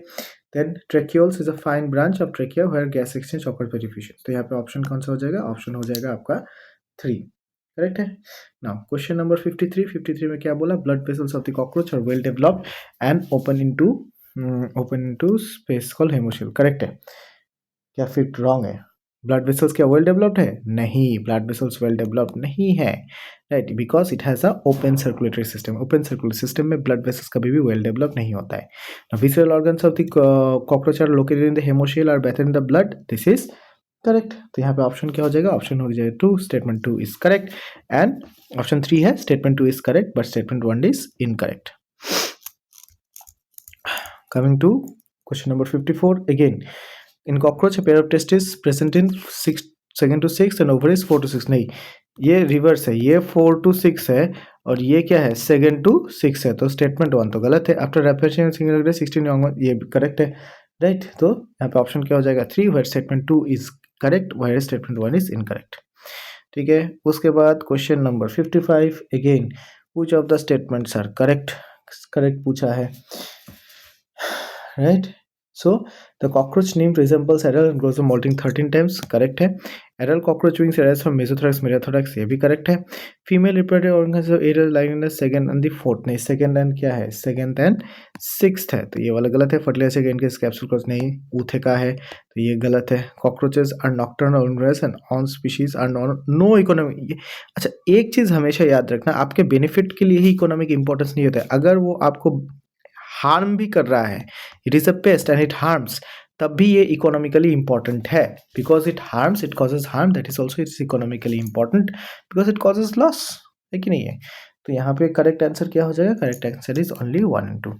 S1: Then tracheoles is a fine branch of trachea where gas exchange occurs by diffusion, तो यहाँ पे option कौन सा हो जाएगा, ऑप्शन हो जाएगा आपका 3, करेक्ट है। Now question number 53। 53 में क्या बोला, blood vessels of the cockroach are well developed and open into space called haemocoel, correct है। क्या फिट रॉन्ग है, ब्लड वेसल्स क्या वेल डेवलप्ड है, नहीं ब्लड वेसल्स वेल डेवलप्ड नहीं है, right, because it has a open circulatory system. Open circulatory system में blood vessels कभी भी वेल डेवलप नहीं होता है। Visceral organs of the cockroach are located in the haemocoel are better in the blood, this is correct. तो यहाँ पे option क्या हो जाएगा, ऑप्शन हो जाएगा 2, statement 2 is correct and option 3 है statement 2 is correct but statement 1 is incorrect. Coming to question number 54 again, in cockroach pair of testis present in 2nd to 6th and ovaries 4 to 6, नहीं ये reverse है, ये 4 to 6 है और ये क्या है 2nd to 6 है, तो स्टेटमेंट 1 तो गलत है। आफ्टर रेपरेशन सिंगल 16 ये भी करेक्ट है, राइट। तो यहाँ पे ऑप्शन क्या हो जाएगा 3, where statement 2 is correct where statement 1 is incorrect, ठीक है। उसके बाद question number 55 again, which of the statements are correct, correct पूछा है, right. So the cockroach name resembles adult and grows up molting 13 times, correct है। Adult cockroach wings arise from mesothorax metathorax, ये भी correct है। Female reproductive organs of adult lying in the second and the fourth, नहीं second and क्या है, second and sixth है, तो ये वाला गलत है। फर्टिलाइजर के इनके कैप्सूल क्रॉस नहीं, ऊथे का है, तो ये गलत है। Cockroaches are nocturnal omnivorous and all species are no economic, अच्छा एक चीज़ हमेशा याद रखना, आपके बेनिफिट के लिए ही इकोनॉमिक इंपॉर्टेंस नहीं होता है, अगर वो आपको हार्म भी कर रहा है, it is a paste and it harms, तब भी ये इकोनॉमिकली इंपॉर्टेंट है, because it harms, it causes harm, that is also it's economically important because it causes loss, है कि नहीं है। तो यहाँ पे करेक्ट आंसर क्या हो जाएगा, correct answer is only 1 and 2।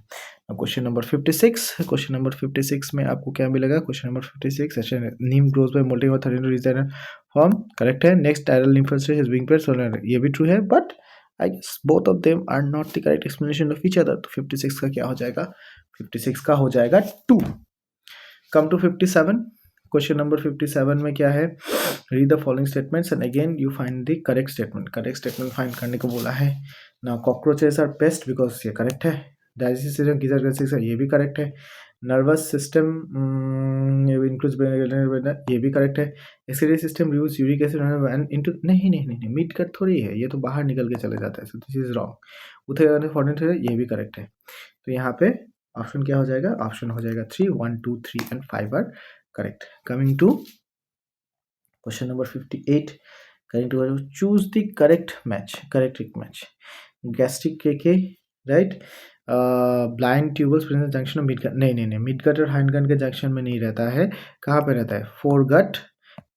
S1: Question number 56, question number 56 में आपको क्या मिलेगा, question number 56 nymph grows by moulting of 13 reason form, correct है। नेक्स्ट टायरल लिम्फोसाइट इज बीइंग प्रेस्ड, ये भी ट्रू है, but I guess both of them are not the correct explanation of each other, तो 56 का क्या हो जाएगा, 56 का हो जाएगा 2। Come to 57, क्वेश्चन नंबर 57 में क्या है, read the following statements and again you find the correct statement, correct statement find करने को बोला है ना। कॉकरोचेस आर पेस्ट बिकॉज ये करेक्ट है। डाइजेस्टिव सिस्टम गीजर ये भी करेक्ट है। नर्वस सिस्टम ये भी करेक्ट है। Excretory system reviews uric acid into, नहीं नहीं नहीं मीट कट थोड़ी है, ये तो बाहर निकल के चले जाता है, सो दिस इज रॉन्ग। उथे ये भी करेक्ट है। तो यहाँ पे ऑप्शन क्या हो जाएगा, ऑप्शन हो जाएगा 3, 1, 2, 3 and 5 are correct. Coming to question number 58, coming to choose the correct match, correct match. Gastric के right, blind tubules present junction midgut, नहीं नहीं नहीं, मिडगट और हाइंडगट के जंक्शन में नहीं रहता है, कहाँ पे रहता है, foregut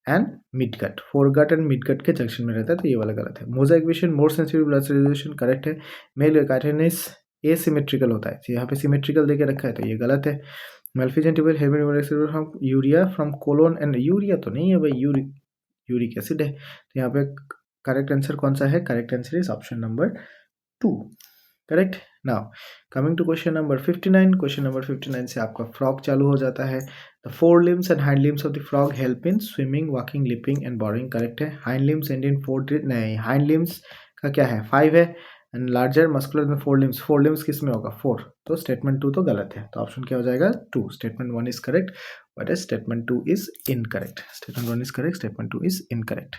S1: and midgut, foregut and midgut के जंक्शन में रहता है, तो ये वाला गलत है। Mosaic vision more sensitive blood resolution correct है। मेल काइनेटिस एसिमेट्रिकल होता है, यहाँ पे सिमेट्रिकल देके रखा है तो ये गलत है। Malpighian tubule from urea from colon and urea तो नहीं है भाई, यूरिक एसिड है। तो यहाँ पे करेक्ट आंसर कौन सा है? Correct answer is option number 2। Correct. Now coming to question number 59। Question number 59 से आपका फ्रॉग चालू हो जाता है। The fore limbs and hind limbs of the frog help in swimming, walking, leaping and burrowing correct है। Hind limbs and in fore, नहीं hind limbs का क्या है 5 है and larger muscular than fore limbs किस में होगा 4, तो स्टेटमेंट 2 तो गलत है, तो ऑप्शन क्या हो जाएगा 2। Statement 1 is correct but statement 2 is incorrect. Statement 1 is correct, statement 2 is incorrect.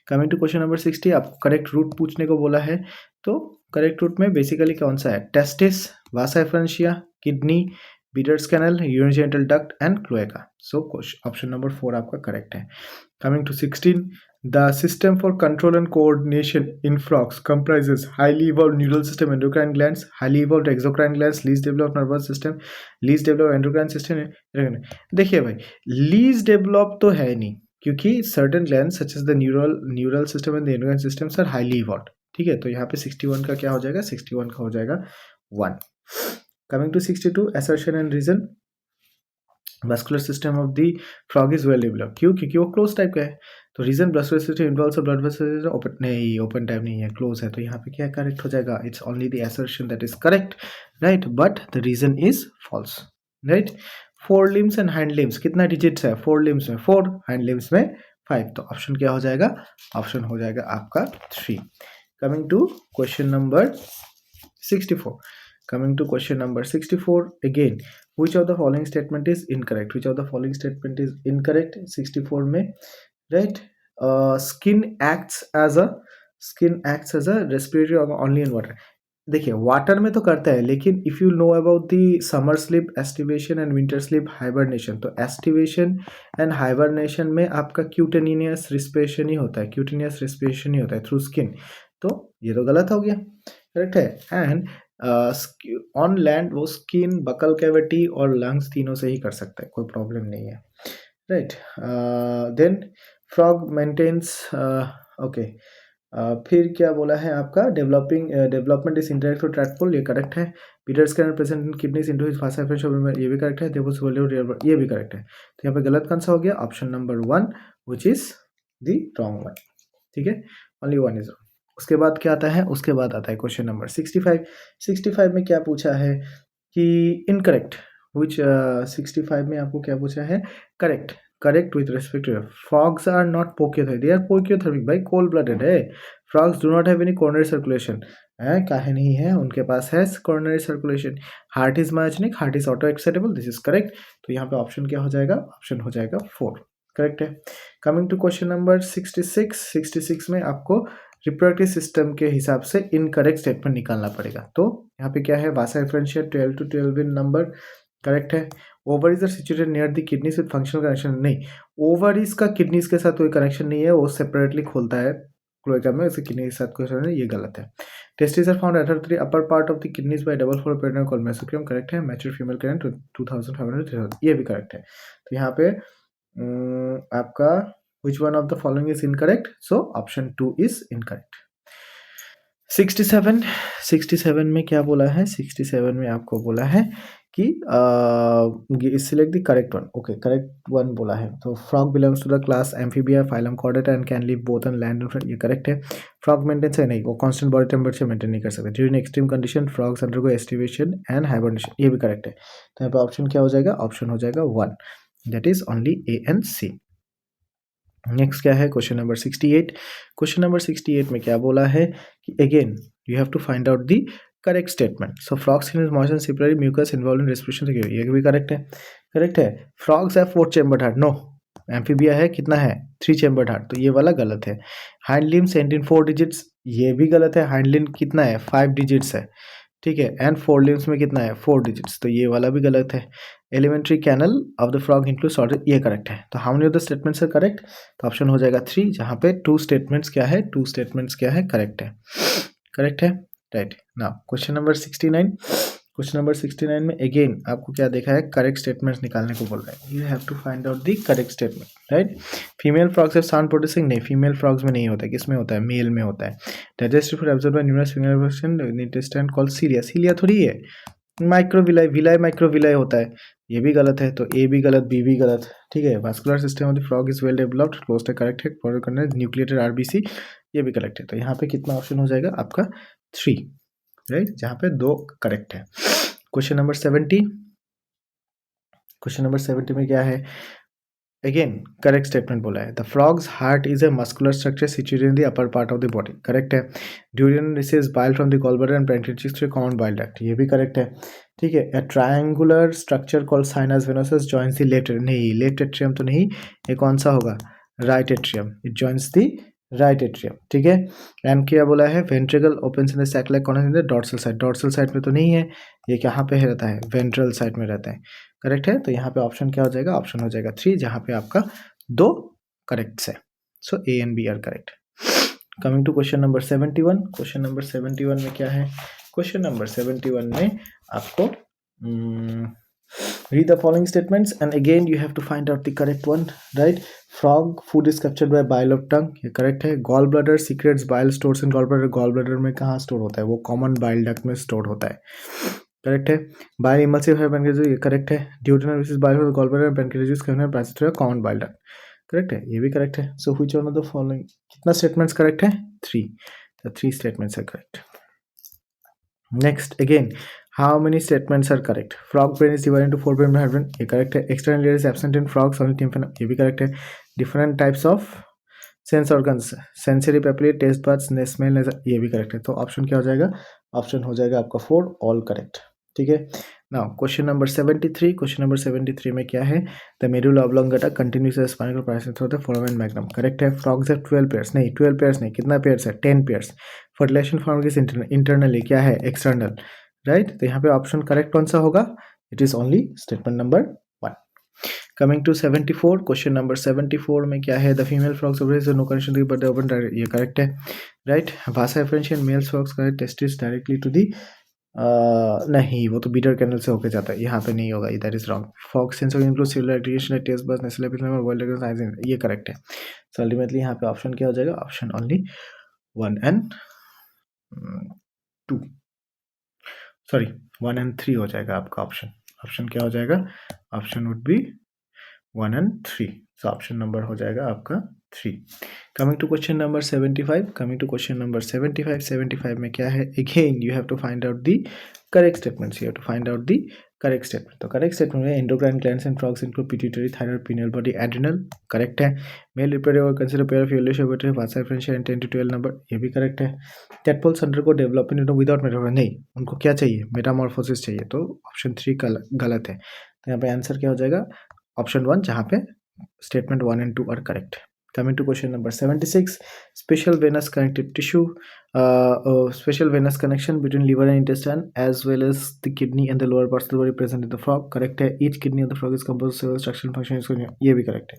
S1: Coming to question number 60, आपको करेक्ट रूट पूछने को बोला है, तो करेक्ट रूट में बेसिकली कौन सा है? Testis, vasa efferentia, kidney, Bidder's canal, urinary duct and cloaca. So option number 4 आपका करेक्ट है। Coming to 16, the system for control and coordination in frogs comprises highly evolved neural system, endocrine glands, highly evolved exocrine glands, least developed nervous system, least developed endocrine system। देखिए भाई, least developed तो है नहीं, क्योंकि certain glands such as the neural system and the endocrine systems are highly evolved। ठीक है, तो यहाँ पे 61 का क्या हो जाएगा? 61 का हो जाएगा 1। Coming to 62, assertion and reason। Muscular system of the frog is well developed, क्यों? क्योंकि वो क्लोज टाइप का है। तो reason muscular system involves blood vessels open, नहीं ओपन टाइप नहीं है, क्लोज है, तो यहाँ पे क्या करेक्ट हो जाएगा? It's only the assertion that is correct, right, but the reason is false, right. Fore limbs and hand limbs, कितना डिजिट्स है? फोर लिम्स में 4, हैंड लिम्स में 5, तो ऑप्शन क्या हो जाएगा? ऑप्शन हो जाएगा आपका 3। Coming to question number 64। Coming to question number 64 again, which of the following statement is incorrect? Which of the following statement is incorrect? 64 में, right? Skin acts as a respiratory organ only in water। देखिए water में तो करता है, लेकिन if you know about the summer sleep, aestivation and winter sleep, hibernation, तो aestivation and hibernation में आपका क्यूटेनियस रिस्पिरेशन ही होता है, क्यूटेनियस रिस्पिरेशन ही होता है थ्रू स्किन, तो ये तो गलत हो गया, करेक्ट है। एंड ऑन लैंड वो स्किन, बकल कैविटी और लंग्स तीनों से ही कर सकता है, कोई प्रॉब्लम नहीं है, right. Then frog maintains, okay, फिर क्या बोला है आपका? Development is indirect to tadpole, ये करेक्ट है। Bidder's can present in kidneys into his fast efferential, ये भी करेक्ट है। ये भी करेक्ट है, तो यहाँ पे गलत कौन सा हो गया? Option number 1 which is the wrong one, ठीक है, ओनली 1 इज रॉन्ग। उसके बाद क्या आता है? उसके बाद आता है क्वेश्चन नंबर 65। 65 में क्या पूछा है कि इनकरेक्ट, विच 65 में आपको क्या पूछा है? Correct with respect to frogs are not poikilothermic, they are poikilothermic भाई, कोल्ड ब्लडेड है। Frogs do not have any coronary circulation, है काहे नहीं है? उनके पास है coronary circulation. Heart is myogenic, heart is auto excitable, this is correct, तो यहाँ पे ऑप्शन क्या हो जाएगा? ऑप्शन हो जाएगा 4, करेक्ट है। Coming to question number 66। 66 में आपको रिप्रोडक्टिव सिस्टम के हिसाब से इनकरेक्ट स्टेटमेंट निकालना पड़ेगा, तो यहाँ पे क्या है? Vasa efferentia 12 to 12 in number, correct है। Ovaries are situated near the kidneys with functional connection, नहीं, ओवरीज का किडनीज के साथ कोई कनेक्शन नहीं है, वो सेपरेटली खोलता है क्लोएका में, उसे किडनी के साथ कोई कनेक्शन नहीं, ये गलत है। Testes are found at the upper part of the kidneys by double fold peritoneum called mesorchium, correct है। मैच्योर फीमेल कैन 2500, ये भी करेक्ट है। तो यहाँ पे आपका which one of the following is incorrect? So option 2 is incorrect। 67 में क्या बोला है? 67 में आपको बोला है कि select the correct one, okay, correct one बोला है, तो frog belongs to the class Amphibia, phylum Chordata and can live both on land and, ये करेक्ट है। फ्रॉग मेंटेन्स है नहीं, वो कांस्टेंट बॉडी टेम्परेचर मेंटेन नहीं कर सकते। During extreme condition frogs undergo aestivation and hibernation, ये भी करेक्ट है, तो यहाँ पे ऑप्शन क्या हो जाएगा? ऑप्शन हो जाएगा 1, that is only A and C. Next क्या है? Question number 68। क्वेश्चन नंबर 68 में क्या बोला है कि again you have to find out the correct statement. So frog skin is moist and secretory mucus involved in respiration, ये भी correct है, करेक्ट है। फ्रॉग्स है 4 चैम्बर्ड हार्ट, नो। एम्फीबिया है कितना है? 3 चैम्बर्ड हार्ट, तो ये वाला गलत है। Hand limbs and in 4 digits, ये भी गलत है। हैंड लिम्स कितना है? 5 डिजिट्स है, ठीक है, एंड 4 लिम्स में कितना है? 4 डिजिट्स, तो ये वाला भी गलत है। Alimentary canal of the frog include salt, ये करेक्ट है। तो how many of the statements are correct? तो ऑप्शन हो जाएगा 3, जहाँ पे 2 स्टेटमेंट्स क्या है? 2 स्टेटमेंट्स क्या है? करेक्ट है, करेक्ट है, right. Now question number 69। Question number 69 में अगेन आपको क्या देखा है, करेक्ट स्टेटमेंट्स निकालने को बोल रहा है। You have to find out the correct statement, right. Female frogs have sound producing, नहीं, फीमेल फ्रॉग्स में नहीं होता है, किसमें होता है, मेल में होता है। Digestive food absorb by numerous finger intestine called cilia, cilia थोड़ी है, माइक्रोविलाई, विलाई माइक्रोविलाई होता है, ये भी गलत है, तो ए भी गलत, बी भी गलत, ठीक है। Vascular system of the frog is well developed, close है, करेक्ट है। फॉर करना न्यूक्लिएटेड आरबीसी, ये भी करेक्ट है। तो यहाँ पे कितना ऑप्शन हो जाएगा आपका 3, राइट, जहाँ पे 2 करेक्ट है। क्वेश्चन नंबर 70, क्वेश्चन नंबर 70 में क्या है, अगेन करेक्ट स्टेटमेंट बोला है। The frog's heart is a muscular structure situated in the upper part of the body, correct है। Duodenum receives bile from the gallbladder and pancreatitis through common bile duct, ये भी correct है, ठीक है। A triangular structure called sinus venosus joins the left, नहीं, left atrium तो नहीं, ये कौन सा होगा, right atrium, it joins the right atrium, ठीक है। एंड क्या बोला है, ventricle opens in the sac like corner in the dorsal side, dorsal side में तो नहीं है, ये कहाँ पे रहता है, वेंट्रल साइड में रहता है, करेक्ट है। तो यहाँ पे ऑप्शन क्या हो जाएगा, ऑप्शन हो जाएगा 3, जहाँ पे आपका 2 करेक्ट है। So A and B are correct. Coming to question number 71, question number 71 में क्या है, क्वेश्चन नंबर 71 में आपको read the following statements and again you have to find out the correct one, right। frog food is captured by bile of tongue, ये correct है। gall bladder secretes bile stores in gall bladder, gall bladder में कहाँ store होता है, वो common bile duct में store होता है, करेक्ट है। बाइल इमल्सिव है पैनक्रियाटिस, ये करेक्ट है। Duodenal which is bile from the gall bladder pancreatitis can pass through common bile duct, correct है, ये भी करेक्ट है। So which one of the following, कितना स्टेटमेंट्स करेक्ट है, 3, the 3 statements are correct. Next again, how many statements are correct, frog brain is divided into 4 brain head brain, ये correct है। External layer is absent in frogs only tympanum, ये भी correct है। Different types of sense organs, sensory papillae, taste buds, smell, ये भी correct है। तो option क्या हो जाएगा, ऑप्शन हो जाएगा आपका 4, ऑल करेक्ट, ठीक है। Now question number 73, question number 73 में क्या है, the medulla oblongata continues as spinal paresis through the foramen magnum, correct है। फ्रॉग्स हैव 12 पेयर्स, नहीं 12 पेयर्स नहीं, कितना पेयर्स है, 10 pairs. Fertilization form is internally, क्या है, एक्सटर्नल, राइट। तो यहाँ पे ऑप्शन करेक्ट कौन सा होगा, it is only statement number 1। Coming to 74, question number 74 में क्या है, the female frogs ovaries no connection but open direct, ये करेक्ट है, right. Vasa differential males frogs correct testis directly to the, नहीं, वो तो बीटर कैनल से होके जाता है, यहाँ पे नहीं होगा, that is wrong. Fox sensor include cellular activation taste buds nasal epithelium और वर्ल्ड साइज, ये करेक्ट है। सो अल्टीमेटली यहाँ पे ऑप्शन क्या हो जाएगा, option only 1 and 2, sorry 1 and 3 हो जाएगा आपका ऑप्शन। ऑप्शन क्या हो जाएगा, option would be 1 and 3, so option number हो जाएगा आपका 3। Coming to question number 75, coming to question number 75, 75 में क्या है, again you have to find out the correct statements, you have to find out the correct statement. तो correct statement में endocrine glands and frogs include pituitary, thyroid, pineal body, adrenal, correct है। Male reproductive consider pair of yellowish ovary vasa differential and 10 to 12 number, ये भी correct है। Tadpoles undergo development without metamorphosis, नहीं, उनको क्या चाहिए, Metamorphosis चाहिए, तो ऑप्शन 3 गलत है। तो यहाँ पे आंसर क्या हो जाएगा, ऑप्शन 1, जहाँ पे statement 1 and 2 are correct. Coming to question number 76, special venous connective tissue, special venous connection between liver and intestine as well as the kidney and the lower parts of the body present in the frog, correct है। each kidney of the frog is composed of several structural functions, ये भी correct है।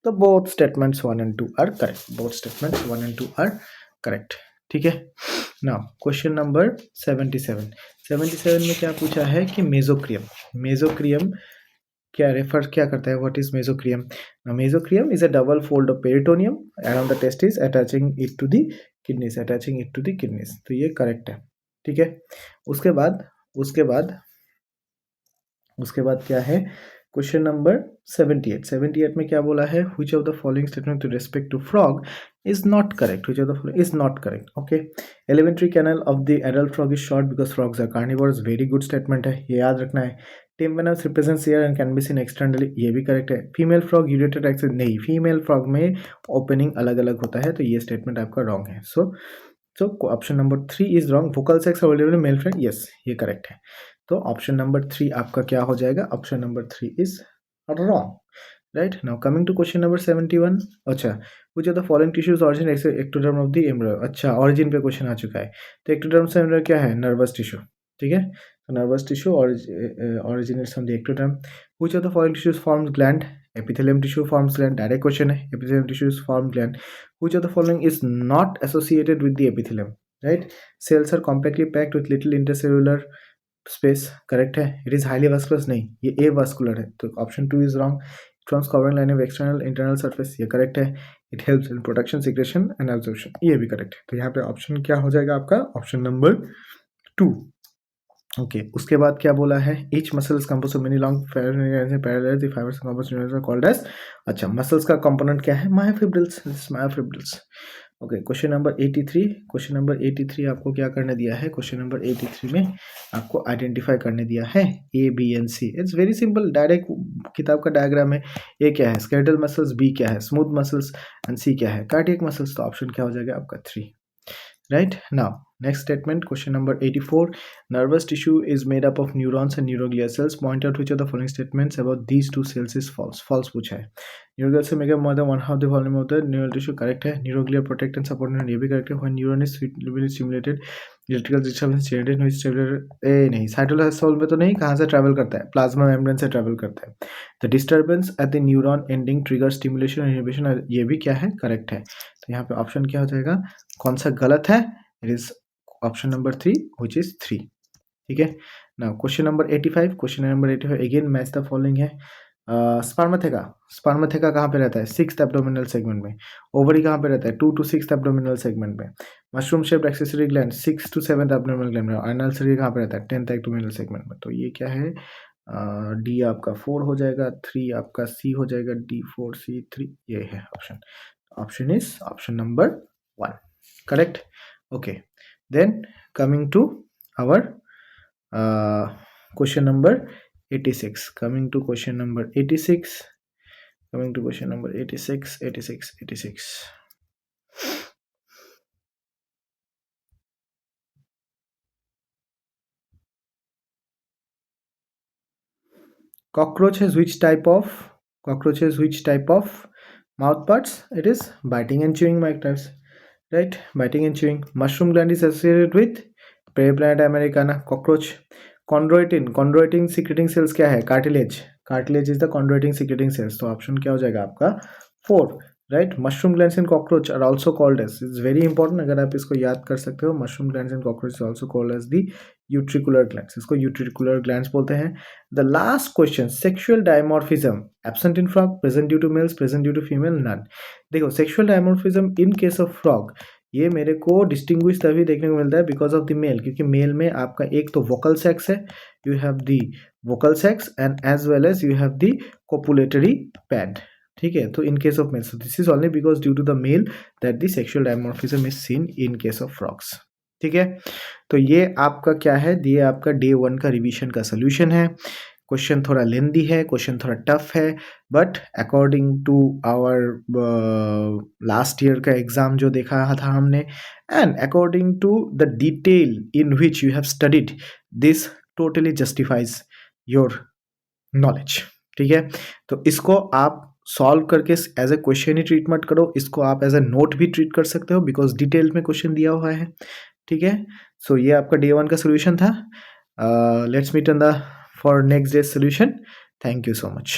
S1: तो both statements 1 and 2 are correct, both statements 1 and 2 are correct, ठीक है। now question number 77, 77 में क्या पूछा है कि मेसोक्रियम, मेसोक्रियम क्या रेफर क्या करता है, what is mesorchium. Mesorchium is a double fold of peritoneum around the testis attaching it to the kidneys, attaching it to the kidneys, तो ये करेक्ट है, ठीक है। उसके बाद उसके बाद उसके बाद क्या है, क्वेश्चन नंबर 78, 78 में क्या बोला है, which of the following statement to respect to frog is not correct, which of the following is not correct, okay। elementary canal of the adult frog is short because frogs are carnivores, very good statement है, ये याद रखना है। tympanus represents air and can be seen externally, ये भी correct है। Female frog यूरेटेड access, नहीं, female frog में ओपनिंग अलग अलग होता है, तो ये स्टेटमेंट आपका रॉन्ग है। So option number 3 is wrong. Vocal sacs available male friend, yes, ये करेक्ट है। तो ऑप्शन नंबर 3 आपका क्या हो जाएगा, option number 3 is wrong, right. Now coming to question number 71, अच्छा, which of the following tissues origin ectoderm of the embryo, अच्छा, origin पे क्वेश्चन आ चुका है। तो एक्टोडर्म से एम्ब्रियो क्या है, नर्वस टिश्यू, ठीक है। तो nervous tissue originates from the ectoderm. Which of the following tissues forms gland, epithelium tissue forms gland, direct question है, epithelium tissues form gland. Which of the following is not associated with the epithelium, right। cells are compactly packed with little intercellular space correct है. It is highly vascular नहीं, ये ए vascular है, तो option 2 is wrong. Forms covering line of external internal surface, ये correct है. It helps in protection, secretion and absorption, ये भी correct है. तो यहाँ पे ऑप्शन क्या हो जाएगा आपका, ऑप्शन नंबर 2. ओके, उसके बाद क्या बोला है, each muscle is compose of many long parallel the fibers compose called as. अच्छा, मसल्स का कंपोनेंट क्या है, myofibrils. Myofibrils. Okay, question number 83. Question number 83 आपको क्या करने दिया है, क्वेश्चन नंबर 83 में आपको आइडेंटिफाई करने दिया है A B and C. It's very simple, direct किताब का डायग्राम है. ए क्या है, स्केलेटल मसल्स, बी क्या है, स्मूथ मसल्स, एंड सी क्या है, कार्डियक मसल्स. तो ऑप्शन क्या हो जाएगा आपका 3. Right now, next statement, question number 84. Nervous tissue is made up of neurons and neuroglia cells. Point out which of the following statements about these two cells is false. False पूछा है. Neuroglia cells make up more than one half the volume of the neural tissue. Correct है. Neuroglia protect and support neuron, ये भी correct है. When neuron is really stimulated, electrical disturbance generated which stimulated ए नहीं, cytosol में तो नहीं, कहाँ से ट्रैवल करता है, प्लाज्मा मेम्ब्रेन से ट्रैवल करता है. The disturbance at the neuron ending triggers stimulation and inhibition, ये भी क्या है, करेक्ट है. तो यहाँ पे ऑप्शन क्या हो जाएगा, कौन सा गलत है, it is option number 3 which is 3. ठीक है. Now question number 85. Question number 85 again match the following है. स्पर्मेथेका. स्पर्मेथेका कहाँ पे रहता है, 6th एब्डोमिनल सेगमेंट में. ओवरी कहाँ पे रहता है, 2 to 6th एब्डोमिनल सेगमेंट में. Mushroom shaped accessory gland 6 to 7th abdominal gland में. एनल शरीर कहाँ पे रहता है, 10th एब्डोमिनल सेगमेंट में. तो ये क्या है, डी आपका 4 हो जाएगा, 3 आपका सी हो जाएगा, डी 4 सी 3, ये है option. Option is option number 1, correct. Okay, then coming to our question number 86. Coming to question number 86. Coming to question number 86. 86. 86. Cockroach has which type of mouth parts? It is biting and chewing mouth parts, right? Biting and chewing. Mushroom gland is associated with Periplanta americana. Cockroach. Chondroitin secreting cells क्या है, cartilage is the chondroitin secreting cells. तो option क्या हो जाएगा आपका 4, right? Mushroom glands in cockroach are also called as, it's very important, अगर आप इसको याद कर सकते हो, mushroom glands in cockroach is also called as the utricular glands. इसको utricular glands बोलते हैं. The last question, sexual dimorphism absent in frog, present due to males, present due to female, none. देखो, sexual dimorphism in case of frog, ये मेरे को distinguish तभी देखने को मिलता है बिकॉज ऑफ द मेल, क्योंकि मेल में आपका एक तो वोकल सेक्स है, you have the vocal sacs and as well as you have the copulatory pad. ठीक है. तो in case of male, so this is only because due to the male that the sexual dimorphism is seen in case of frogs. ठीक है. तो ये आपका क्या है, ये आपका डे 1 का रिवीजन का सोल्यूशन है. क्वेश्चन थोड़ा लेंदी है, क्वेश्चन थोड़ा टफ है, but according to our last year का एग्जाम जो देखा था हमने, and according to the detail in which you have studied, this totally justifies your knowledge. ठीक है. तो इसको आप सॉल्व करके as a question he treat मत करो, इसको आप एज ए नोट भी ट्रीट कर सकते हो बिकॉज डिटेल में क्वेश्चन दिया हुआ है. ठीक है. सो ये आपका डे 1 का सोल्यूशन था. Let's meet on the for next day's solution. Thank you so much.